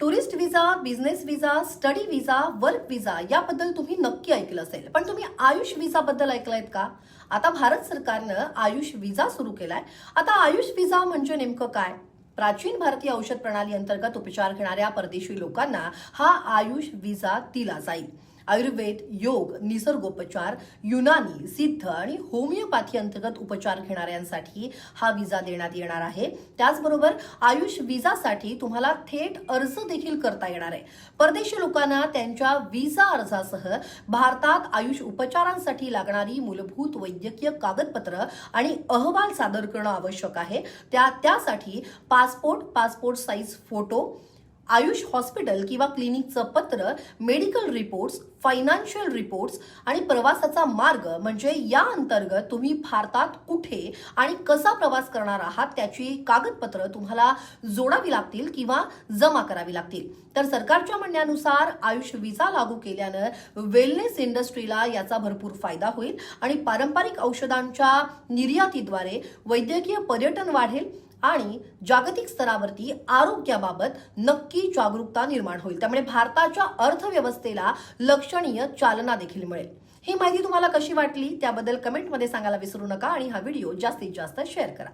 Tourist विजा, business विजा, study विजा, work विजा याबद्दल तुम्ही नक्की ऐकलं असेल, पण तुम्ही आयुष विजा बद्दल ऐकलायत का? आता भारत सरकारनं आयुष विजा सुरू केलाय. आता आयुष विजा म्हणजे नेमकं काय? प्राचीन भारतीय औषध प्रणाली अंतर्गत उपचार घेणाऱ्या परदेशी लोकांना हा आयुष विजा दिला जाईल. आयुर्वेद, योग, निसर्गोपचार, युनानी, सिद्ध आणि होमिओपॅथी अंतर्गत उपचार घेणाऱ्यांसाठी हा विजा देण्यात येणार आहे. त्याचबरोबर आयुष विजासाठी तुम्हाला थेट अर्ज देखील करता येणार आहे. परदेशी लोकांना त्यांच्या विजा अर्जासह भारतात आयुष उपचारांसाठी लागणारी मूलभूत वैद्यकीय कागदपत्र आणि अहवाल सादर करणं आवश्यक आहे. त्यासाठी passport size photo, Ayush hospital किंवा क्लिनिकचं पत्र, मेडिकल रिपोर्ट्स, फायनान्शियल रिपोर्ट्स आणि प्रवासाचा मार्ग म्हणजे या अंतर्गत तुम्ही भारतात कुठे आणि कसा प्रवास करणार आहात त्याची कागदपत्र तुम्हाला जोडावी लागतील किंवा जमा करावी लागतील. तर सरकारच्या म्हणण्यानुसार आयुष विजा लागू केल्यानं वेलनेस इंडस्ट्रीला याचा भरपूर फायदा होईल आणि पारंपरिक औषधांच्या निर्यातीद्वारे वैद्यकीय पर्यटन वाढेल आणि जागतिक स्तरावरती आरोग्याबाबत नक्की जागरूकता निर्माण होईल. त्यामुळे भारताच्या अर्थव्यवस्थेला लक्षणीय चालना देखील मिळेल. ही माहिती तुम्हाला कशी वाटली त्याबद्दल कमेंटमध्ये सांगायला विसरू नका आणि हा व्हिडिओ जास्तीत जास्त शेअर करा.